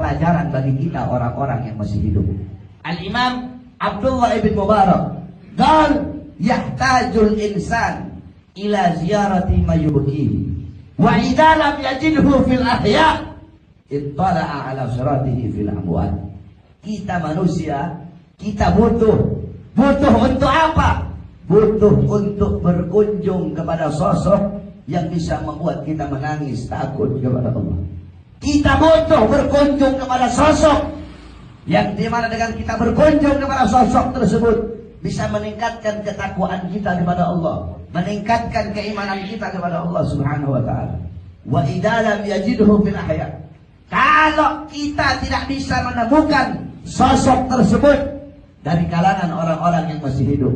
pelajaran bagi kita orang-orang yang masih hidup. Al-Imam Abdullah ibn Mubarak qal yahtajul insan ila ziyarati ma yubkihi wa idza lam yajidhu fil ahya ittala'a ala siratihi fil amwat. Kita manusia, kita butuh untuk apa? Butuh untuk berkunjung kepada sosok yang bisa membuat kita menangis takut kepada Allah. Kita butuh berkunjung kepada sosok yang dimana dengan kita berkunjung kepada sosok tersebut bisa meningkatkan ketakwaan kita kepada Allah, meningkatkan keimanan kita kepada Allah Subhanahu wa taala. Wa idza lam yajidhu fil ahya. Kalau kita tidak bisa menemukan sosok tersebut dari kalangan orang-orang yang masih hidup,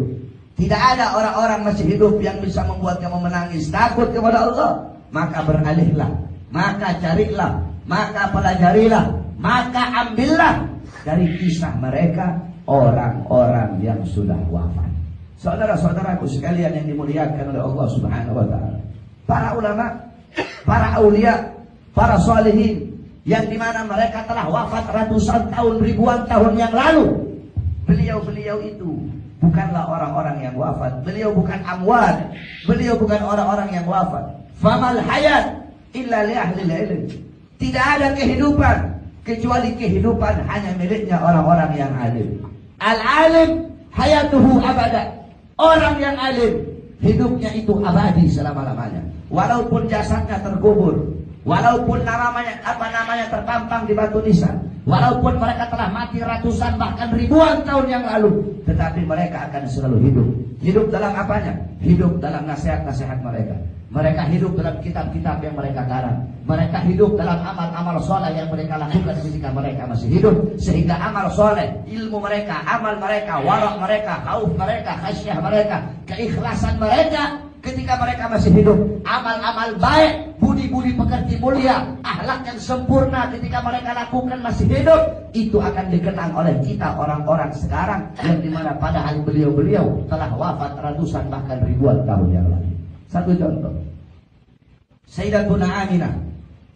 tidak ada orang-orang masih hidup yang bisa membuat kamu menangis takut kepada Allah, maka beralihlah, maka carilah, maka pelajarilah, maka ambillah dari kisah mereka orang-orang yang sudah wafat. Saudara-saudaraku sekalian yang dimuliakan oleh Allah Subhanahu wa taala, para ulama, para aulia, para sholihin yang dimana mereka telah wafat ratusan tahun, ribuan tahun yang lalu, beliau-beliau itu bukanlah orang-orang yang wafat. Beliau bukan amwat, beliau bukan orang-orang yang wafat. Famal hayat illa li ahli ilm. Tidak ada kehidupan kecuali kehidupan hanya miliknya orang-orang yang alim. Al-alim hayatuhu abada. Orang yang alim hidupnya itu abadi selama-lamanya. Walaupun jasadnya terkubur, walaupun namanya tertampang di batu nisan, walaupun mereka telah mati ratusan bahkan ribuan tahun yang lalu, tetapi mereka akan selalu hidup. Hidup dalam apanya? Hidup dalam nasihat-nasihat mereka. Mereka hidup dalam kitab-kitab yang mereka garang. Mereka hidup dalam amal-amal soleh yang mereka lakukan ketika mereka masih hidup. Sehingga amal soleh, ilmu mereka, amal mereka, warak mereka, khauf mereka, khasyah mereka, keikhlasan mereka ketika mereka masih hidup, amal-amal baik, budi-budi pekerti mulia, akhlak yang sempurna ketika mereka lakukan masih hidup, itu akan dikenang oleh kita orang-orang sekarang yang dimana padahal beliau-beliau telah wafat ratusan bahkan ribuan tahun yang lalu. Satu contoh, Sayyidatuna Aminah,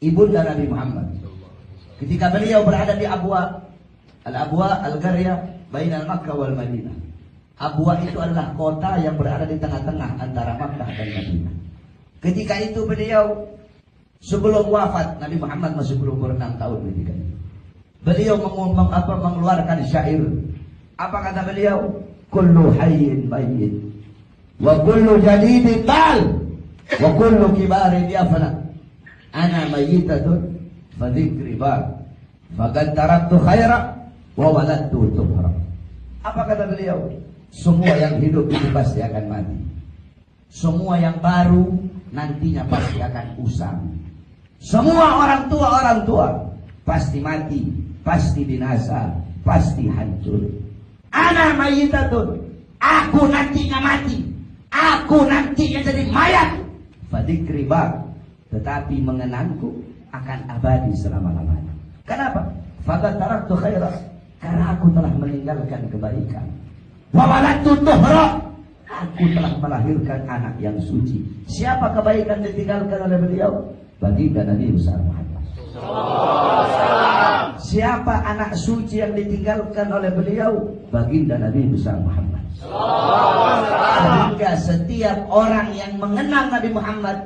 ibunda Nabi Muhammad, ketika beliau berada di Abwa Al-Qaryah bainal Makkah wal Madinah. Abwa itu adalah kota yang berada di tengah-tengah antara Makkah dan Madinah. Ketika itu beliau sebelum wafat, Nabi Muhammad masih berumur 6 tahun ketika itu. Beliau mengeluarkan syair. Apa kata beliau? Kullu hayyin mayyit wa kullu jadidin bal wa kullu kibarin yafna. Ana mayyitatun fa dzikri bal faqad taraktu khaira wa waladtu tuhra. Apa kata beliau? Semua yang hidup itu pasti akan mati. Semua yang baru nantinya pasti akan usang. Semua orang tua pasti mati, pasti binasa, pasti hancur. Ana mayyitatun, aku nantinya mati, aku nantinya jadi mayat. Fadzikri baq, tetapi mengenangku akan abadi selama-lamanya. Kenapa? Faqad taraktu khaira, karena aku telah meninggalkan kebaikan. Wa waladtu tuhra, aku telah melahirkan anak yang suci. Siapa kebaikan ditinggalkan oleh beliau? Baginda Nabi besar Muhammad. Siapa anak suci yang ditinggalkan oleh beliau? Baginda Nabi besar Muhammad. Sehingga setiap orang yang mengenang Nabi Muhammad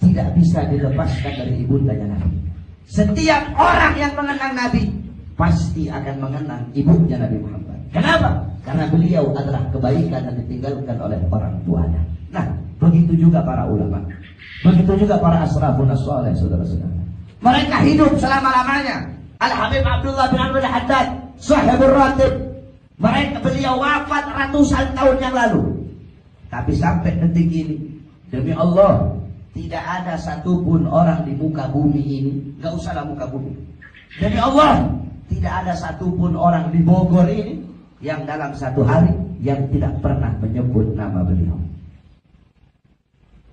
tidak bisa dilepaskan dari ibundanya Nabi. Setiap orang yang mengenang Nabi pasti akan mengenang ibunya Nabi Muhammad. Kenapa? Karena beliau adalah kebaikan yang ditinggalkan oleh orang tuanya. Nah, begitu juga para ulama, begitu juga para asrafun as-salih, saudara-saudara. Mereka hidup selama-lamanya. Al-Habib Abdullah bin Abdul Haddad, sahibur ratib, beliau wafat ratusan tahun yang lalu. Tapi sampai detik ini, demi Allah, tidak ada satupun orang di muka bumi ini, gak usahlah muka bumi, demi Allah, tidak ada satupun orang di Bogor ini yang dalam satu hari yang tidak pernah menyebut nama beliau.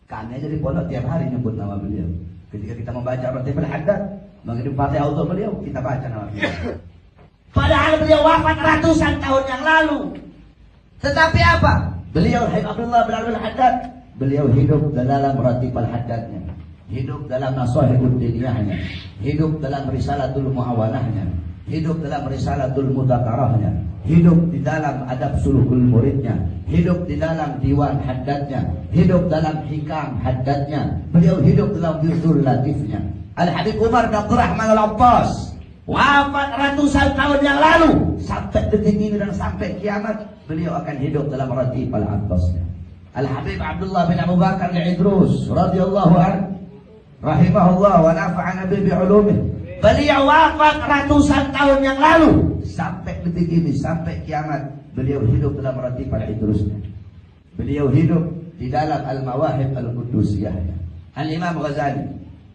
Kami jadi pondok tiap hari nyebut nama beliau. Ketika kita membaca Ratibul Haddad, mengirim Fatihah untuk beliau, kita baca nama beliau. Padahal beliau wafat ratusan tahun yang lalu. Tetapi apa? Beliau Abdullah bin Abdul Haddad, beliau hidup dalam Ratibul Haddadnya. hidup dalam nasahihud diniyahnya, hidup dalam risalatul muawanahnya, hidup dalam risalatul mudzakarahnya, hidup di dalam adab sulukul muridnya, hidup di dalam diwan haddadnya, hidup dalam hikam haddadnya, beliau hidup dalam wirdul latifnya. Al-Habib Umar bin Abdurrahman Al-Abbas wafat ratusan tahun yang lalu, sampai detik ini dan sampai kiamat beliau akan hidup dalam ratif Al-Abbasnya. Al-Habib Abdullah bin Abu Bakar Al-Idrus radhiyallahu anhu rahimahullah wa nafa'ana bi ulumih. Beliau wafat ratusan tahun yang lalu, sampai detik ini, sampai kiamat beliau hidup dalam ratif Al-Idrusnya. Beliau hidup di dalam Al-Mawahib Al-Qudusiyahnya. Al-Imam Ghazali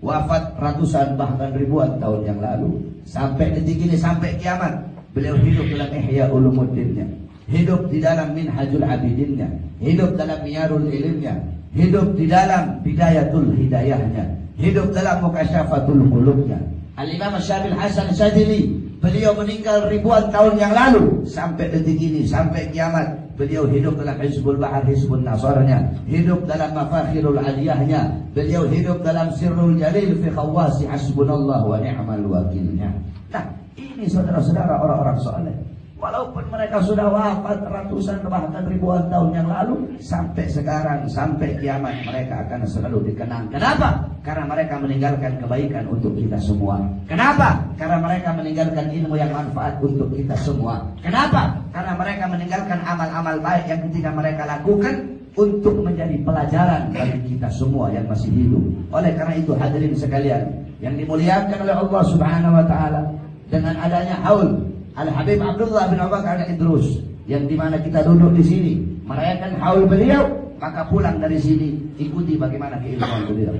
wafat ratusan bahkan ribuan tahun yang lalu, sampai detik ini, sampai kiamat beliau hidup dalam Ihya Ulumuddinnya, hidup di dalam Minhajul Abidinnya, hidup dalam Miyarul Ilmnya, hidup di dalam Bidayatul Hidayahnya, hidup dalam Mukasyafatul Qulubnya. Al-Imam Syabil Hasan Syadzili, beliau meninggal ribuan tahun yang lalu, sampai detik ini, sampai kiamat beliau hidup dalam Hizbul Bahar, Hizbun Nasarnya, hidup dalam Mafakhirul Aliyahnya, beliau hidup dalam Sirrul Jalil fi Khawasi Hasbunallah wa ni'mal wakilnya. Nah, ini saudara-saudara orang-orang saleh. Walaupun mereka sudah wafat ratusan bahkan ribuan tahun yang lalu, sampai sekarang, sampai kiamat mereka akan selalu dikenang. Kenapa? Karena mereka meninggalkan kebaikan untuk kita semua. Kenapa? Karena mereka meninggalkan ilmu yang manfaat untuk kita semua. Kenapa? Karena mereka meninggalkan amal-amal baik yang ketika mereka lakukan untuk menjadi pelajaran bagi kita semua yang masih hidup. Oleh karena itu hadirin sekalian yang dimuliakan oleh Allah Subhanahu wa taala, dengan adanya haul Al-Habib Abdullah bin Abu Bakar Al-Idrus, yang dimana kita duduk di sini merayakan haul beliau, maka pulang dari sini ikuti bagaimana keilmuan beliau,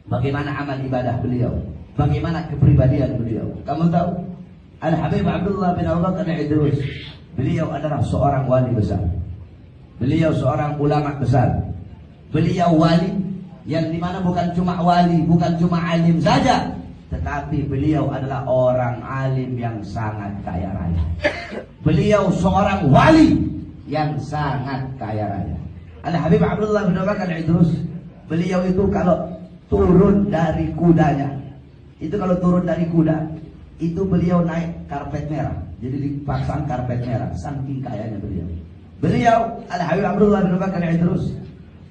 bagaimana amal ibadah beliau, bagaimana kepribadian beliau. Kamu tahu Al-Habib Abdullah bin Abu Bakar Al-Idrus, beliau adalah seorang wali besar, beliau seorang ulama besar, beliau wali yang dimana bukan cuma wali, bukan cuma alim saja, tetapi beliau adalah orang alim yang sangat kaya raya. Beliau seorang wali yang sangat kaya raya. Al-Habib Abdullah bin Abu Bakar Al-Idrus, beliau itu kalau turun dari kudanya, itu kalau turun dari kuda, itu beliau naik karpet merah. Jadi dipasang karpet merah, saking kayanya beliau. Beliau Al-Habib Abdullah bin Abu Bakar Al-Idrus,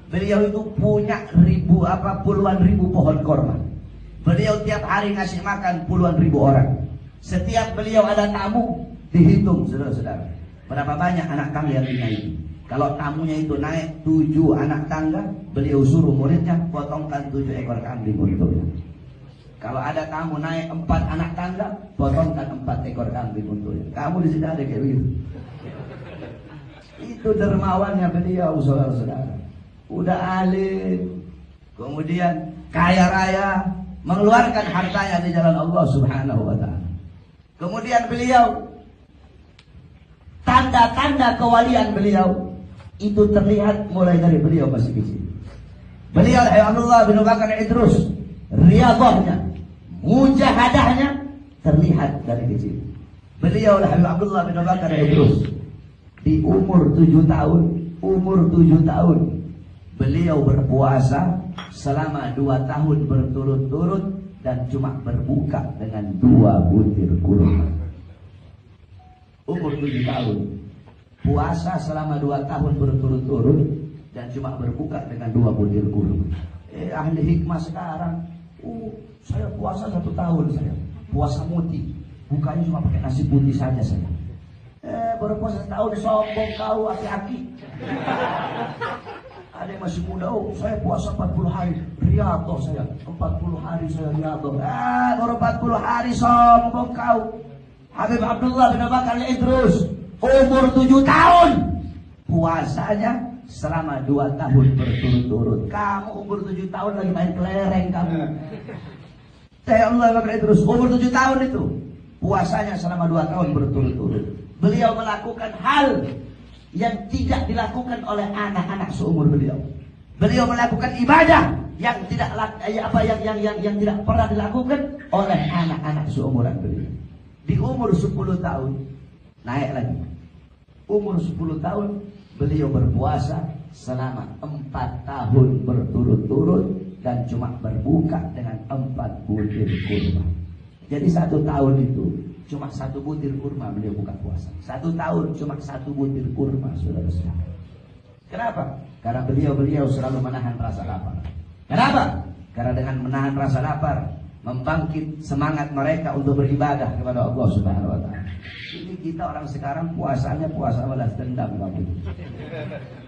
beliau itu punya puluhan ribu pohon korma. Beliau tiap hari ngasih makan puluhan ribu orang. Setiap beliau ada tamu, dihitung saudara-saudara, berapa banyak anak tangga yang dinaiki. Kalau tamunya itu naik 7 anak tangga, beliau suruh muridnya potongkan 7 ekor kambing untuknya. Kalau ada tamu naik 4 anak tangga, potongkan 4 ekor kambing untuknya. Kamu di sini ada kayak begitu. Itu dermawannya beliau saudara-saudara. Udah alim, kemudian kaya raya, mengeluarkan hartanya di jalan Allah Subhanahu wa taala. Kemudian beliau, tanda-tanda kewalian beliau itu terlihat mulai dari beliau masih kecil. Beliau Abdullah bin Abu Bakar Idrus, riyadhahnya, mujahadahnya terlihat dari kecil. Beliau Abdullah bin Abu Bakar Idrus di umur 7 tahun beliau berpuasa selama 2 tahun berturut-turut dan cuma berbuka dengan 2 butir kurma. Umur 7 tahun puasa selama 2 tahun berturut-turut dan cuma berbuka dengan 2 butir kurma. Ahli hikmah sekarang, saya puasa 1 tahun, saya puasa muti, bukanya cuma pakai nasi putih saja saya. Berpuasa setahun, sombong kau aki-aki. Ada yang masih muda, saya puasa 40 hari, riyadhah saya, 40 hari saya riyadhah. Baru 40 hari, sombong kau. Habib Abdullah bin Abu Bakar Al-Idrus, umur 7 tahun, puasanya selama 2 tahun berturut-turut. Kamu umur 7 tahun lagi main kelereng kamu. Saya Abdullah bin Abu Bakar Al-Idrus, umur 7 tahun itu, puasanya selama 2 tahun berturut-turut. Beliau melakukan hal yang tidak dilakukan oleh anak-anak seumur beliau. Beliau melakukan ibadah yang tidak yang tidak pernah dilakukan oleh anak-anak seumuran beliau. Di umur 10 tahun naik lagi. Umur 10 tahun beliau berpuasa selama 4 tahun berturut-turut dan cuma berbuka dengan 4 butir kurma. Jadi 1 tahun itu cuma 1 butir kurma beliau buka puasa. 1 tahun cuma 1 butir kurma, saudara-saudara. Kenapa? Karena beliau selalu menahan rasa lapar. Kenapa? Karena dengan menahan rasa lapar, membangkit semangat mereka untuk beribadah kepada Allah Subhanahu wa taala. Ini kita orang sekarang puasanya puasa balas dendam, Bapak.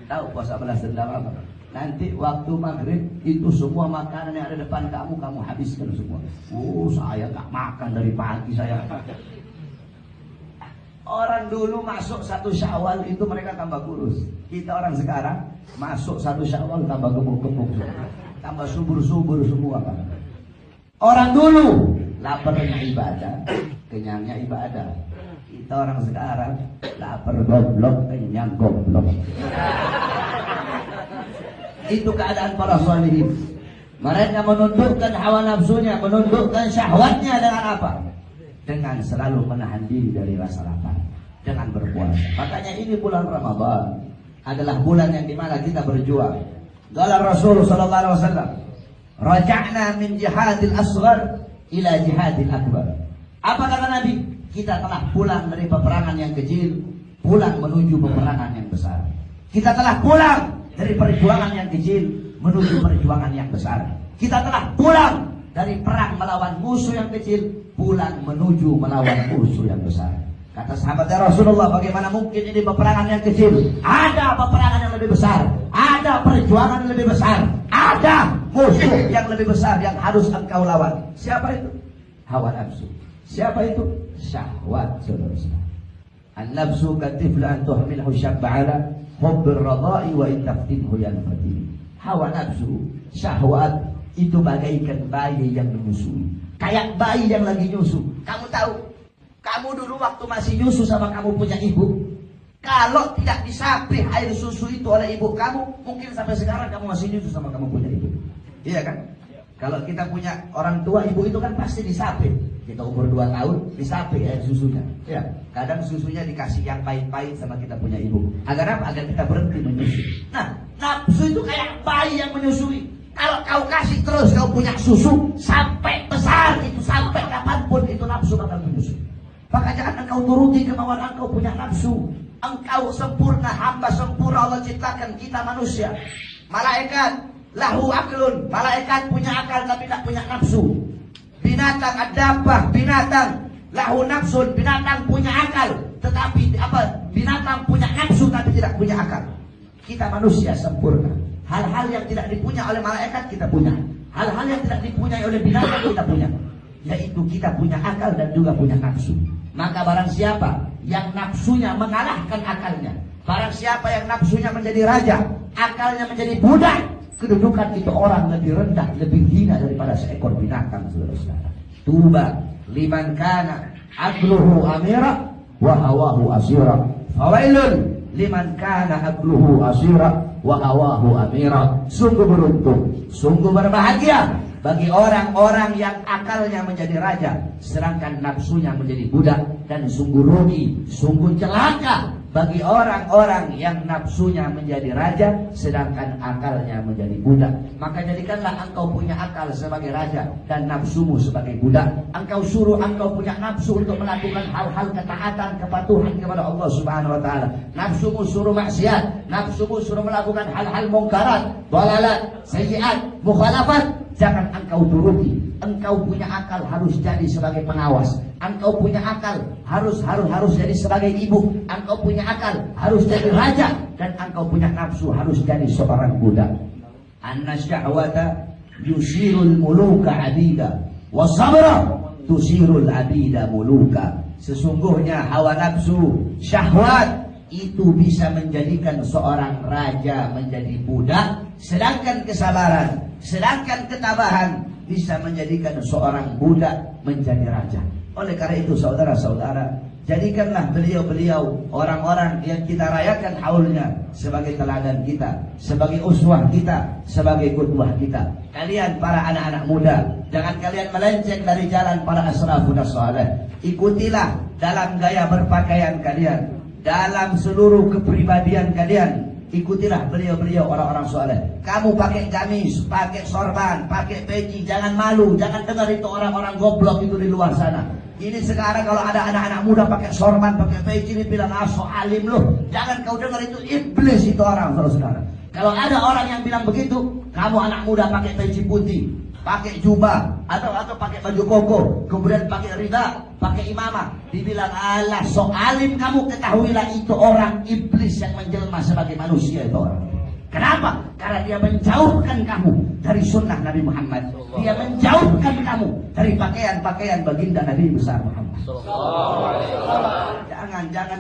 Tahu puasa balas dendam apa? Nanti waktu maghrib itu semua makanan yang ada depan kamu habiskan semua. Oh, saya gak makan dari pagi saya. Orang dulu masuk 1 Syawal itu mereka tambah kurus. Kita orang sekarang masuk 1 Syawal tambah gemuk-gemuk, tambah subur-subur semua kan. Orang dulu laparnya ibadah, kenyangnya ibadah. Kita orang sekarang lapar goblok, kenyang goblok. Itu keadaan para sholihin. Mereka menundukkan hawa nafsunya, menundukkan syahwatnya dengan apa? Dengan selalu menahan diri dari rasa lapar, dengan berpuasa. Makanya ini bulan Ramadan adalah bulan yang dimana kita berjuang. Qala Rasul sallallahu alaihi wasallam, raja'na min jihadil asghar ila jihadil akbar. Apa kata Nabi? Kita telah pulang dari peperangan yang kecil, pulang menuju peperangan yang besar. Kita telah pulang dari perjuangan yang kecil menuju perjuangan yang besar. Kita telah pulang dari perang melawan musuh yang kecil, pulang menuju melawan musuh yang besar. Kata sahabatnya Rasulullah, bagaimana mungkin ini peperangan yang kecil? Ada peperangan yang lebih besar, ada perjuangan yang lebih besar, ada musuh yang lebih besar yang harus engkau lawan. Siapa itu? Hawa nafsu. Siapa itu? Syahwat, saudara-saudara. An-nafsu katifla an tuhmilhu syabba ala hubbir radha'i wa in taftinhu yanfati. Hawa nafsu, syahwat itu bagaikan bayi yang menyusui. Kayak bayi yang lagi nyusu. Kamu tahu, kamu dulu waktu masih nyusu sama kamu punya ibu, kalau tidak disapih air susu itu oleh ibu kamu, mungkin sampai sekarang kamu masih nyusu sama kamu punya ibu. Iya kan? Kalau kita punya orang tua, ibu itu kan pasti disapih. Kita umur 2 tahun, disapih air susunya. Ya, kadang susunya dikasih yang pahit-pahit sama kita punya ibu. Agar apa? Agar kita berhenti menyusui. Nah, nafsu itu kayak bayi yang menyusui. Kalau kau kasih terus, kau punya susu sampai besar itu, sampai kapanpun itu nafsu bakal menyusui. Maka jangan engkau turuti kemauan engkau punya nafsu. Engkau sempurna, hamba sempurna Allah ciptakan kita manusia. Malaikat lahu aklun, malaikat punya akal tapi tak punya nafsu. Binatang adabah, binatang lahu nafsun, binatang punya akal tetapi apa? Binatang punya nafsu tapi tidak punya akal. Kita manusia sempurna. Hal-hal yang tidak dipunya oleh malaikat kita punya. Hal-hal yang tidak dipunyai oleh binatang kita punya. Yaitu kita punya akal dan juga punya nafsu. Maka barang siapa yang nafsunya mengalahkan akalnya, barang siapa yang nafsunya menjadi raja, akalnya menjadi budak, kedudukan itu orang lebih rendah, lebih hina daripada seekor binatang, saudara-saudara. Tuba liman kana aqluhu amira wa hawahu asira. Fawailun liman kana aqluhu asira wa hawahu amira. Sungguh beruntung, sungguh berbahagia bagi orang-orang yang akalnya menjadi raja sedangkan nafsunya menjadi budak, dan sungguh rugi, sungguh celaka bagi orang-orang yang nafsunya menjadi raja sedangkan akalnya menjadi budak. Maka jadikanlah engkau punya akal sebagai raja dan nafsumu sebagai budak. Engkau suruh engkau punya nafsu untuk melakukan hal-hal ketaatan, kepatuhan kepada Allah Subhanahu wa taala. Nafsumu suruh maksiat, nafsumu suruh melakukan hal-hal mungkarat, dhalalat, sayyiat, mukhalafat, jangan engkau turuti. Engkau punya akal harus jadi sebagai pengawas. Engkau punya akal harus jadi sebagai ibu. Engkau punya akal harus jadi raja, dan engkau punya nafsu harus jadi seorang budak. Anna syahwata yusirul muluka abida wa sabra tusirul abida muluka. Sesungguhnya hawa nafsu, syahwat itu bisa menjadikan seorang raja menjadi budak, sedangkan kesabaran, sedangkan ketabahan bisa menjadikan seorang budak menjadi raja. Oleh karena itu saudara-saudara, jadikanlah beliau-beliau orang-orang yang kita rayakan haulnya sebagai teladan kita, sebagai uswah kita, sebagai qudwah kita. Kalian para anak-anak muda, jangan kalian melenceng dari jalan para asrafun as-salih. Ikutilah dalam gaya berpakaian kalian, dalam seluruh kepribadian kalian. Ikutilah beliau-beliau orang-orang soleh. Kamu pakai gamis, pakai sorban, pakai peci, jangan malu, jangan dengar itu orang-orang goblok itu di luar sana. Ini sekarang kalau ada anak-anak muda pakai sorban, pakai peci, ini bilang so alim loh. Jangan kau dengar, itu iblis itu orang, saudara. Kalau ada orang yang bilang begitu, kamu anak muda pakai peci putih, pakai jubah, atau pakai baju koko, kemudian pakai rida, pakai imamah, dibilang alah so alim kamu, ketahuilah itu orang iblis yang menjelma sebagai manusia itu orang. Kenapa? Karena dia menjauhkan kamu dari sunnah Nabi Muhammad. Dia menjauhkan kamu dari pakaian-pakaian baginda Nabi besar Muhammad.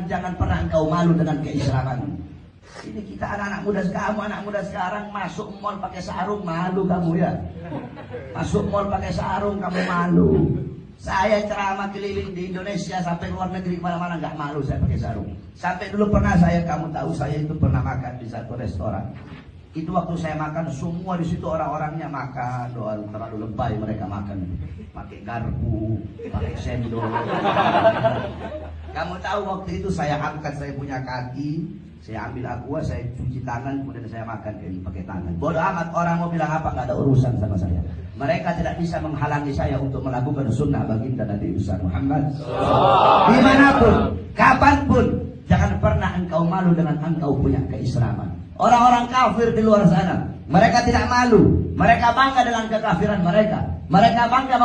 Jangan pernah engkau malu dengan keislaman. Ini kita anak-anak muda sekarang masuk mall pakai sarung, malu kamu ya. Masuk mall pakai sarung kamu malu. Saya ceramah keliling di Indonesia sampai luar negeri kemana-mana nggak malu saya pakai sarung. Sampai dulu pernah kamu tahu saya itu pernah makan di satu restoran. Itu waktu saya makan semua di situ orang-orangnya makan, terlalu lebay mereka makan, pakai garpu, pakai sendok. Kamu tahu waktu itu saya angkat saya punya kaki, saya ambil aqua, saya cuci tangan, kemudian saya makan pakai tangan. Bodoh amat orang mau bilang apa, nggak ada urusan sama saya. Mereka tidak bisa menghalangi saya untuk melakukan sunnah baginda Nabi besar Muhammad. Dimanapun, kapanpun, jangan pernah engkau malu dengan engkau punya keislaman. Orang-orang kafir di luar sana, mereka tidak malu, mereka bangga dengan kekafiran mereka. Mereka bangga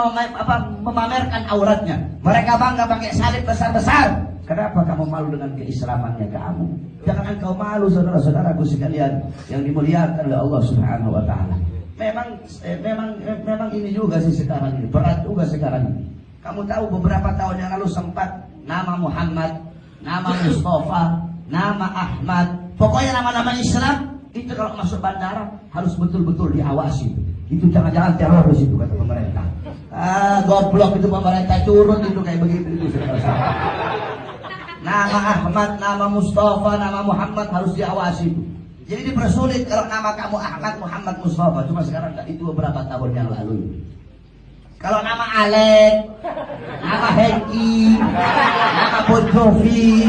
memamerkan auratnya. Mereka bangga pakai salib besar-besar. Kenapa kamu malu dengan keislamannya kamu? Jangan engkau malu, saudara-saudaraku sekalian yang dimuliakan oleh Allah Subhanahu wa taala. Memang ini juga sih sekarang ini, berat juga sekarang ini. Kamu tahu beberapa tahun yang lalu sempat nama Muhammad, nama Mustafa, nama Ahmad, pokoknya nama-nama Islam itu kalau masuk bandara harus betul-betul diawasi. Itu jangan-jangan teroris itu kata pemerintah. Goblok itu pemerintah, turun itu kayak begitu itu. Nama Ahmad, nama Mustafa, nama Muhammad harus diawasi itu. Jadi dipersulit kalau nama kamu Ahmad, Muhammad, Mustafa. Cuma sekarang itu beberapa tahun yang lalu. Kalau nama Alek, nama Hengki, nama Bon Jovi,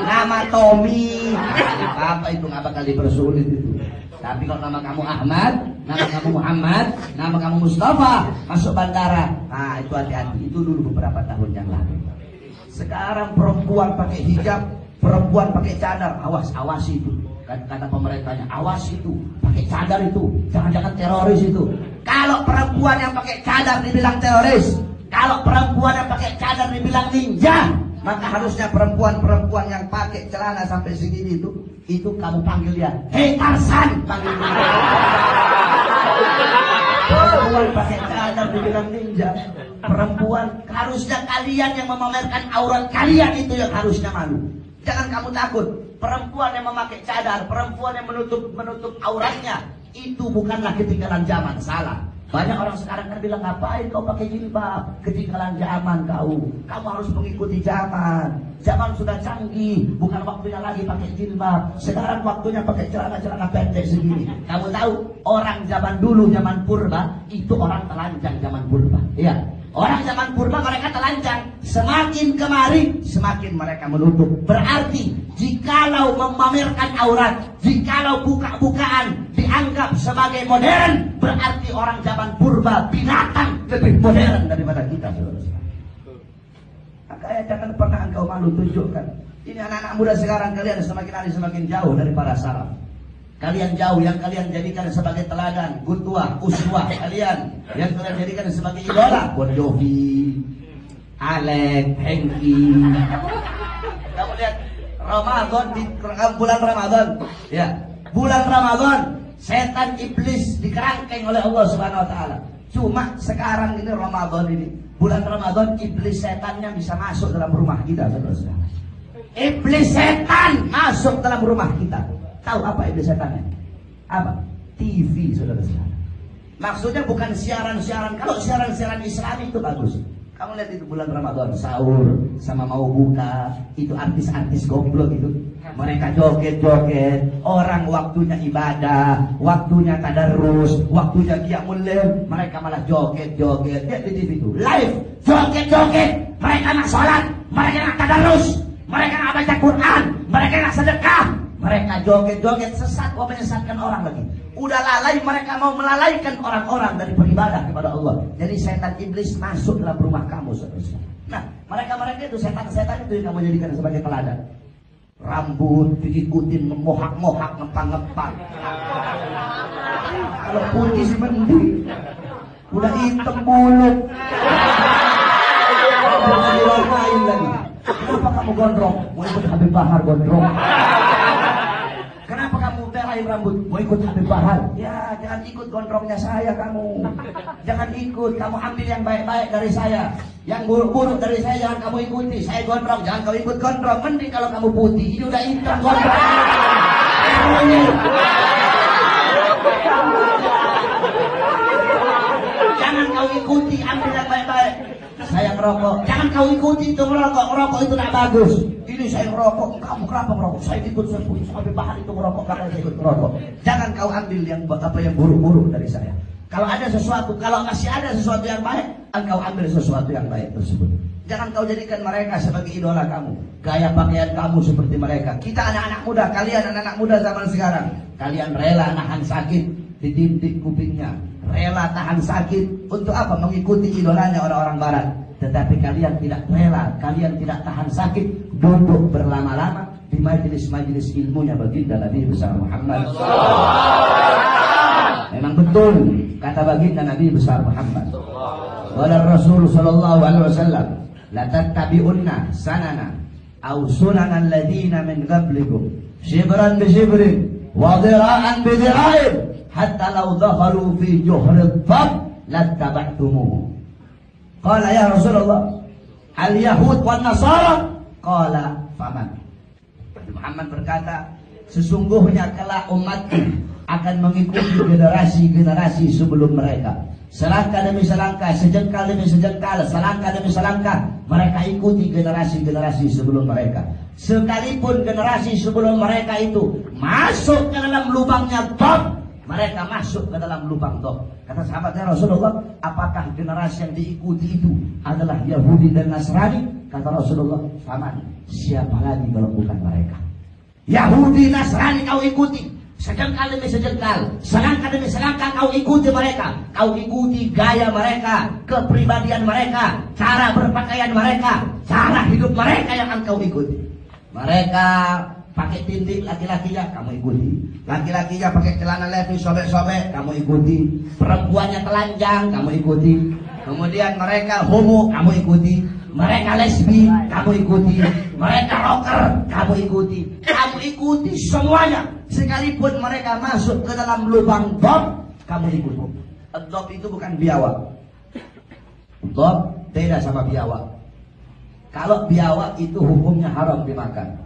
nama Tommy, apa itu nggak bakal dipersulit itu. Tapi kalau nama kamu Ahmad, nama kamu Muhammad, nama kamu Mustafa, masuk bandara, nah itu hati-hati. Itu dulu beberapa tahun yang lalu. Sekarang perempuan pakai hijab, perempuan pakai cadar, awas itu. Kata pemerintahnya, awas itu, pakai cadar itu, jangan-jangan teroris itu. Kalau perempuan yang pakai cadar dibilang teroris, kalau perempuan yang pakai cadar dibilang ninja, maka harusnya perempuan-perempuan yang pakai celana sampai segini itu kamu panggil dia, hei Tarzan, panggil dia. Perempuan pakai cadar dibilang ninja. Perempuan, harusnya kalian yang memamerkan aurat kalian itu yang harusnya malu. Jangan kamu takut. Perempuan yang memakai cadar, perempuan yang menutup auratnya, itu bukanlah ketinggalan zaman. Salah. Banyak orang sekarang kan bilang, ngapain kau pakai jilbab? Ketinggalan zaman kau. Kamu harus mengikuti zaman. Zaman sudah canggih, bukan waktunya lagi pakai jilbab. Sekarang waktunya pakai celana-celana pendek segini. Kamu tahu, orang zaman dulu, zaman purba, itu orang telanjang zaman purba. Iya. Orang zaman purba mereka telanjang. Semakin kemari semakin mereka menutup. Berarti jikalau memamerkan aurat, jikalau buka-bukaan dianggap sebagai modern, berarti orang zaman purba binatang lebih modern daripada kita, saudara. Makanya jangan pernah engkau malu tunjukkan. Ini anak-anak muda sekarang, kalian semakin hari semakin jauh dari para salaf. Kalian jauh, yang kalian jadikan sebagai teladan, qudwah, uswah kalian, yang kalian jadikan sebagai idola, Bon Jovi, Alek, Hengki. Kamu lihat Ramadan, di bulan Ramadan, ya, bulan Ramadan, setan iblis dikerangkeng oleh Allah Subhanahu Wa Taala. Cuma sekarang ini Ramadan ini, bulan Ramadan, iblis setannya bisa masuk dalam rumah kita, saudara-saudara. Iblis setan masuk dalam rumah kita. Tahu apa iblis setannya? Apa? TV, saudara-saudara. Maksudnya bukan siaran-siaran. Kalau siaran-siaran Islam itu bagus. Kamu lihat itu bulan Ramadan, sahur sama mau buka, itu artis-artis goblok itu. Mereka joget-joget. Orang waktunya ibadah, waktunya tadarus, waktunya qiyamul lail, mereka malah joget-joget. Lihat di TV itu, live joget-joget. Mereka nak sholat, mereka nak tadarus, mereka nak baca Quran, mereka nak sedekah. Mereka joget-joget sesat, mau menyesatkan orang lagi. Udah lalai, mereka mau melalaikan orang-orang dari beribadah kepada Allah. Jadi setan iblis masuk dalam rumah kamu, saudara. Nah, mereka itu setan-setan itu yang kamu jadikan sebagai teladan. Rambut diikutin, memohak-mohak, ngepang-ngepang. Kalau putih sih mending. Udah hitam buluk. Jangan diwarnain lagi. Kenapa kamu gondrong? Mau ikut Habib Bahar gondrong. Kenapa kamu merahin rambut? Mau ikut Habib Bahar? Ya, jangan ikut gondrongnya saya kamu. Jangan ikut, kamu ambil yang baik-baik dari saya. Yang buruk-buruk dari saya jangan kamu ikuti. Saya gondrong, jangan kau ikut gondrong. Mending kalau kamu putih, ini udah hitam gondrong. Jangan kau ikuti, ambil yang baik-baik. Saya ngerokok, jangan kau ikuti itu ngerokok. Ngerokok itu tidak bagus. Ini saya ngerokok, kamu kenapa ngerokok? Saya ikut sampai bahan itu ngerokok karena saya ikut ngerokok. Jangan kau ambil yang buruk-buruk dari saya. Kalau ada sesuatu, kalau masih ada sesuatu yang baik, engkau ambil sesuatu yang baik tersebut. Jangan kau jadikan mereka sebagai idola kamu. Gaya pakaian kamu seperti mereka. Kita anak-anak muda, kalian anak-anak muda zaman sekarang. Kalian rela nahan sakit ditindik kupingnya. Rela tahan sakit untuk apa? Mengikuti idolanya orang-orang barat. Tetapi kalian tidak rela, kalian tidak tahan sakit duduk berlama-lama di majelis-majelis ilmunya baginda Nabi besar Muhammad. Memang betul kata baginda Nabi besar Muhammad. Wala Rasul sallallahu alaihi wasallam, la tattabi'unna sanana aw sunanal ladina min qablikum shibran bi shibrin wa dhira'an bi dhira'in hatta law dakhalu fi juhrid dhab lattaba'tumuhu. Qala ya Rasulullah, al-yahud wan nasara? Qala faman? Muhammad berkata, sesungguhnya kelak umatku akan mengikuti generasi-generasi sebelum mereka. Selangkah demi selangkah, sejengkal demi sejengkal, selangkah demi selangkah, mereka ikuti generasi-generasi sebelum mereka. Sekalipun generasi sebelum mereka itu masuk ke dalam lubangnya dhab, mereka masuk ke dalam lubang dhab. Kata sahabatnya Rasulullah, apakah generasi yang diikuti itu adalah Yahudi dan Nasrani? Kata Rasulullah, faman, siapa lagi kalau bukan mereka? Yahudi, Nasrani kau ikuti, sejengkal demi sejengkal, selangkah demi selangkah kau ikuti mereka. Kau ikuti gaya mereka, kepribadian mereka, cara berpakaian mereka, cara hidup mereka yang kau ikuti. Mereka pakai tindik laki-lakinya, kamu ikuti. Laki-lakinya pakai celana levis sobek-sobek, kamu ikuti. Perempuannya telanjang, kamu ikuti. Kemudian mereka homo, kamu ikuti. Mereka lesbi, kamu ikuti. Mereka rocker, kamu ikuti. Kamu ikuti semuanya. Sekalipun mereka masuk ke dalam lubang dhab, kamu ikuti. Dhab itu bukan biawak. Dhab beda sama biawak. Kalau biawak itu hukumnya haram dimakan.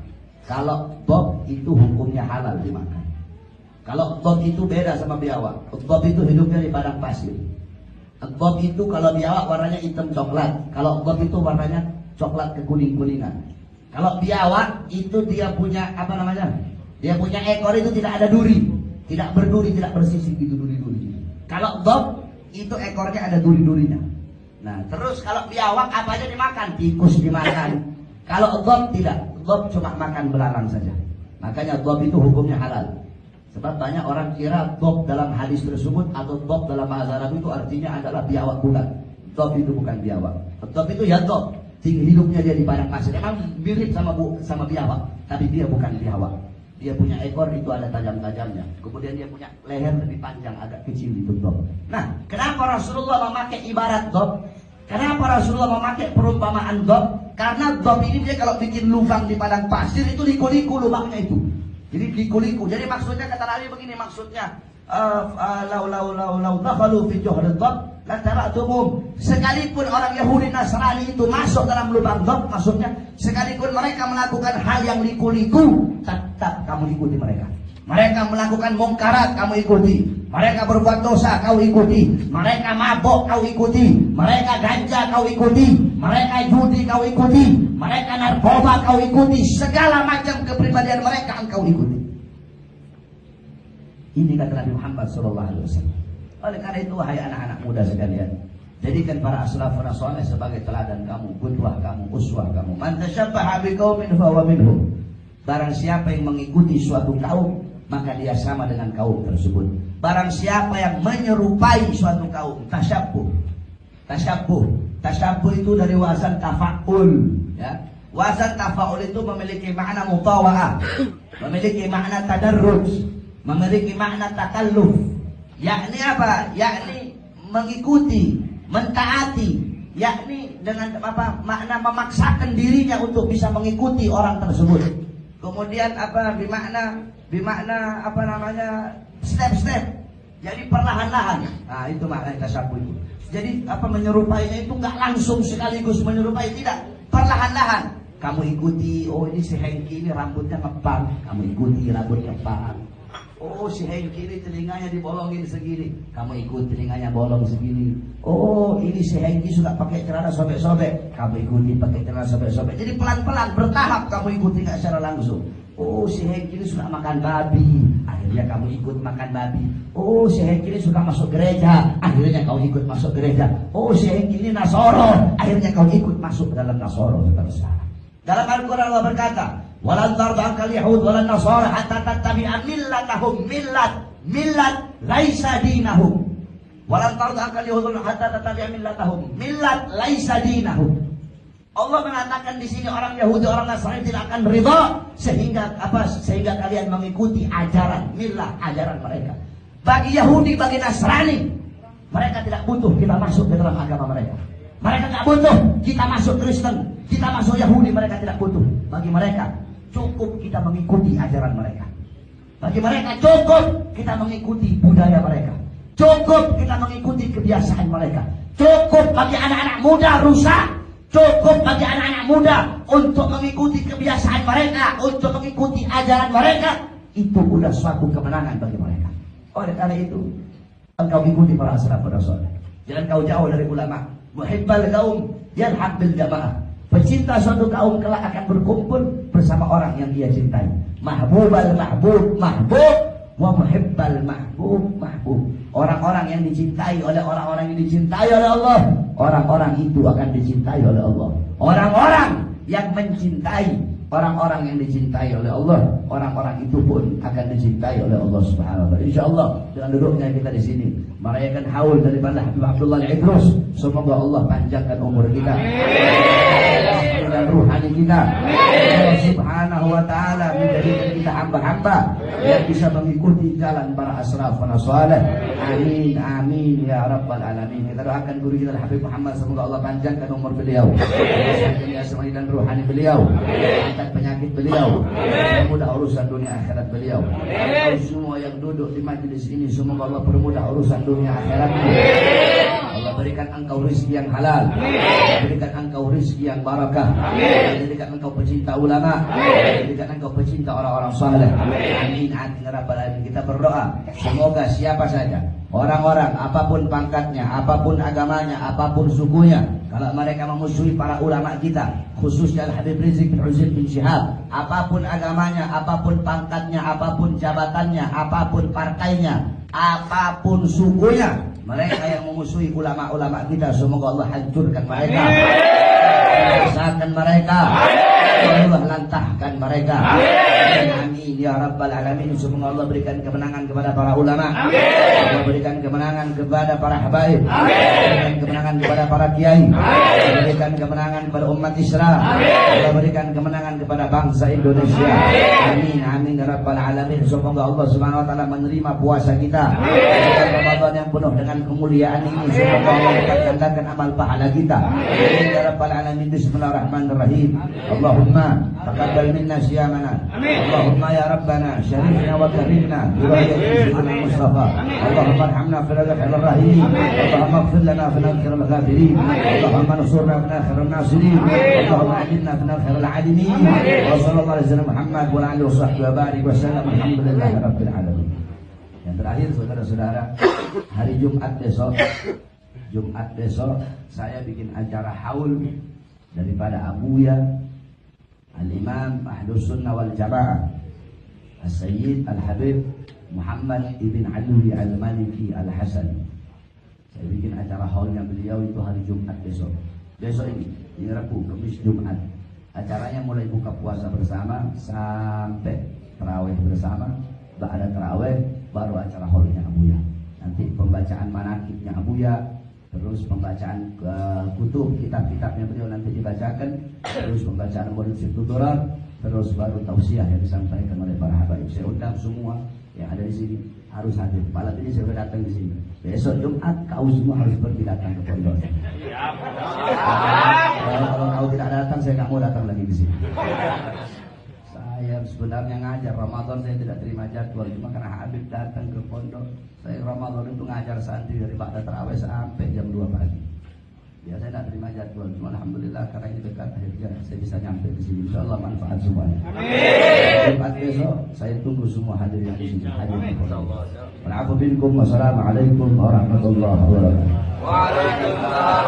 Kalau dhab itu hukumnya halal dimakan. Kalau dhab itu beda sama biawak. Dhab itu hidupnya di padang pasir. Dhab itu kalau biawak warnanya hitam coklat. Kalau dhab itu warnanya coklat kekuning-kuningan. Kalau biawak itu dia punya apa namanya? Dia punya ekor itu tidak ada duri, tidak berduri, tidak bersisik gitu duri-duri. Kalau dhab itu ekornya ada duri-durinya. Nah, terus kalau biawak apa aja dimakan? Tikus dimakan. Kalau dhab tidak. Dhab cuma makan belalang saja. Makanya dhab itu hukumnya halal. Sebab banyak orang kira dhab dalam hadis tersebut atau dhab dalam bahasa Arab itu artinya adalah biawak bukan. Dhab itu bukan biawak. Dhab itu ya dhab. Hidupnya dia di padang pasir. Memang mirip sama biawak, tapi dia bukan biawak. Dia punya ekor itu ada tajam-tajamnya. Kemudian dia punya leher lebih panjang, agak kecil itu dhab. Nah, kenapa Rasulullah memakai ibarat dhab? Kenapa Rasulullah memakai perumpamaan dhab? Karena dhab ini dia kalau bikin lubang di padang pasir itu liku-liku lubangnya itu. Jadi liku-liku. Jadi maksudnya kata Nabi begini, maksudnya lau dakhalu fi juhrid dhab lattaba'tumuhum. Sekalipun orang Yahudi Nasrani itu masuk dalam lubang dhab, maksudnya sekalipun mereka melakukan hal yang liku-liku, tetap kamu ikuti mereka. Mereka melakukan mungkarat, kamu ikuti. Mereka berbuat dosa, kau ikuti. Mereka mabok, kau ikuti. Mereka ganja, kau ikuti. Mereka judi, kau ikuti. Mereka narkoba, kau ikuti. Segala macam kepribadian mereka, engkau ikuti. Ini kata Nabi Muhammad SAW. Oleh karena itu, wahai anak-anak muda sekalian, jadikan para aslafun saleh sebagai teladan kamu, qudwah kamu, uswah kamu. Man tashabbaha biqaumin fahuwa minhum. Barang siapa yang mengikuti suatu kaum, maka dia sama dengan kaum tersebut. Barang siapa yang menyerupai suatu kaum, tasyabbuh. Tasyabbuh itu dari wazan tafa'ul, ya. Wazan tafa'ul itu memiliki makna mutawa'ah, memiliki makna tadarruj, memiliki makna takalluf. Yakni apa? Yakni mengikuti, mentaati, yakni dengan apa? Makna memaksakan dirinya untuk bisa mengikuti orang tersebut. Kemudian apa? Bimakna apa namanya? Step-step. Jadi perlahan-lahan. Nah, itu makna tasyabbuh itu. Jadi apa, menyerupainya itu nggak langsung sekaligus menyerupai, tidak. Perlahan-lahan. Kamu ikuti, oh ini si Hengki ini rambutnya ngepang, kamu ikuti rambutnya ngepang. Oh si Hengki ini telinganya dibolongin segini, kamu ikut telinganya bolong segini. Oh ini si Hengki suka pakai celana sobek-sobek, kamu ikuti pakai celana sobek-sobek. Jadi pelan-pelan bertahap kamu ikuti, nggak secara langsung. Oh si Hengki ini suka makan babi, akhirnya kamu ikut makan babi. Oh si Hengki ini suka masuk gereja, akhirnya kamu ikut masuk gereja. Oh si Hengki ini Nasoro, akhirnya kamu ikut masuk dalam Nasoro. Dalam Al-Quran Allah berkata, walan tarda ankal yahud walan nasara hatta tattabi'a millatahum. Millat laisa dinahum. Walan tarda ankal yahud hatta tattabi'a millatahum. Millat laisa dinahum. Allah mengatakan di sini orang Yahudi, orang Nasrani tidak akan ridha sehingga kalian mengikuti ajaran millah, ajaran mereka. Bagi Yahudi, bagi Nasrani, mereka tidak butuh kita masuk ke dalam agama mereka. Mereka tidak butuh kita masuk Kristen, kita masuk Yahudi, mereka tidak butuh. Bagi mereka cukup kita mengikuti ajaran mereka. Bagi mereka cukup kita mengikuti budaya mereka. Cukup kita mengikuti kebiasaan mereka. Cukup bagi anak-anak muda rusak. Cukup bagi anak-anak muda untuk mengikuti kebiasaan mereka, untuk mengikuti ajaran mereka. Itu sudah suatu kemenangan bagi mereka. Oleh karena itu, engkau ikuti para salafus rasul. Jangan kau jauh dari ulama. Muhibbal kaum yalhaq bil jamaah. Pecinta suatu kaum kelak akan berkumpul bersama orang yang dia cintai. Mahbubal mahbub wa muhibbal mahbub. Orang-orang yang dicintai oleh orang-orang yang dicintai oleh Allah, orang-orang itu akan dicintai oleh Allah. Orang-orang yang mencintai orang-orang yang dicintai oleh Allah, orang-orang itu pun akan dicintai oleh Allah Subhanahu wa taala. Insyaallah dengan duduknya kita di sini merayakan haul daripada Habib Abdullah Al-Idrus, semoga Allah panjangkan umur kita dan ruhani kita. Allah Subhanahu wa taala menjadikan kita hamba-hamba yang bisa mengikuti jalan para asrafun salih. Amin amin ya rabbal alamin. Kita doakan guru kita Habib Muhammad, semoga Allah panjangkan umur beliau, jasmani dan ruhani beliau, angkat penyakit beliau, permudah urusan dunia akhirat beliau. Semua yang duduk di majelis ini semoga Allah permudah urusan dunia akhiratnya. Allah berikan engkau rezeki yang halal, berikan engkau rezeki yang barakah, berikan engkau pecinta ulama, berikan engkau pecinta orang-orang saleh. Amin amin ya rabbal alamin. Kita berdoa semoga siapa saja, orang-orang apapun pangkatnya, apapun agamanya, apapun sukunya, kalau mereka memusuhi para ulama kita, khususnya Habib Rizik bin Uzair bin Syihab, apapun agamanya, apapun pangkatnya, apapun jabatannya, apapun partainya, apapun sukunya, mereka yang memusuhi ulama-ulama kita, semoga Allah hancurkan mereka, binasakan mereka, Allah lantahkan mereka. Amin ya rabbal alamin. Semoga Allah berikan kemenangan kepada para ulama, Allah berikan kemenangan kepada para habaib, berikan kemenangan kepada para kiai, berikan kemenangan kepada umat Islam, Allah berikan kemenangan kepada bangsa Indonesia. Amin amin ya rabbal alamin. Semoga Allah Subhanahu wa taala menerima puasa kita, Ramadan yang penuh dengan kemuliaan ini. Semoga Allah gandakan amal pahala kita. Amin ya rabbal alamin. Bismillahirrahmanirrahim. Allahumma taqabbal minna siyamana. Allahumma ya rabbana syarifna wa karimna bi barakati sayyidina Mustafa. Allahumma arhamna fil khairil rahimin. Allahumma ighfir lana fil khairil ghafirin. Allahumma ansurna fil khairil nasirin. Allahumma ajilna fil khairil alimin. Wa sallallahu alaihi wasallam Muhammad wa alihi washabbihi wa barik wa sallam. Alhamdulillahi rabbil alamin. Yang terakhir saudara-saudara, hari Jumat besok saya bikin acara haul daripada Abuya Al-Imam Ahlus Sunnah wal Jamaah As-Sayyid Al-Habib Muhammad Ibn Ali Al-Maliki Al-Hasani. Saya bikin acara haulnya beliau itu hari Jumat besok. Besok ini Rabu, Kamis, Jumat. Acaranya mulai buka puasa bersama sampai tarawih bersama. Ba'da tarawih baru acara haulnya Abuya. Nanti pembacaan manakibnya Abuya, terus pembacaan kutub kitab-kitabnya beliau nanti dibacakan, terus pembacaan Maulid Sibuturan, terus baru tausiah yang disampaikan oleh para habaib. Saya undang semua yang ada di sini harus hadir. Malam ini saya sudah datang di sini. Besok Jumat kau semua harus pergi datang ke pondok. Kalau kau tidak datang, saya nggak mau datang lagi di sini. Saya sebenarnya ngajar Ramadan, saya tidak terima jadwal, cuma karena Habib datang ke pondok. Saya Ramadan itu ngajar santri dari ba'da tarawih sampai jam 2 pagi. Ya saya tidak terima jadwal, cuma alhamdulillah karena ini dekat, akhirnya saya bisa nyampe di sini. Insyaallah manfaat semuanya. Jumat besok saya tunggu semua hadir yang di sini. Hadir di pondok. Wassalamualaikum warahmatullahi wabarakatuh. Waalaikumsalam.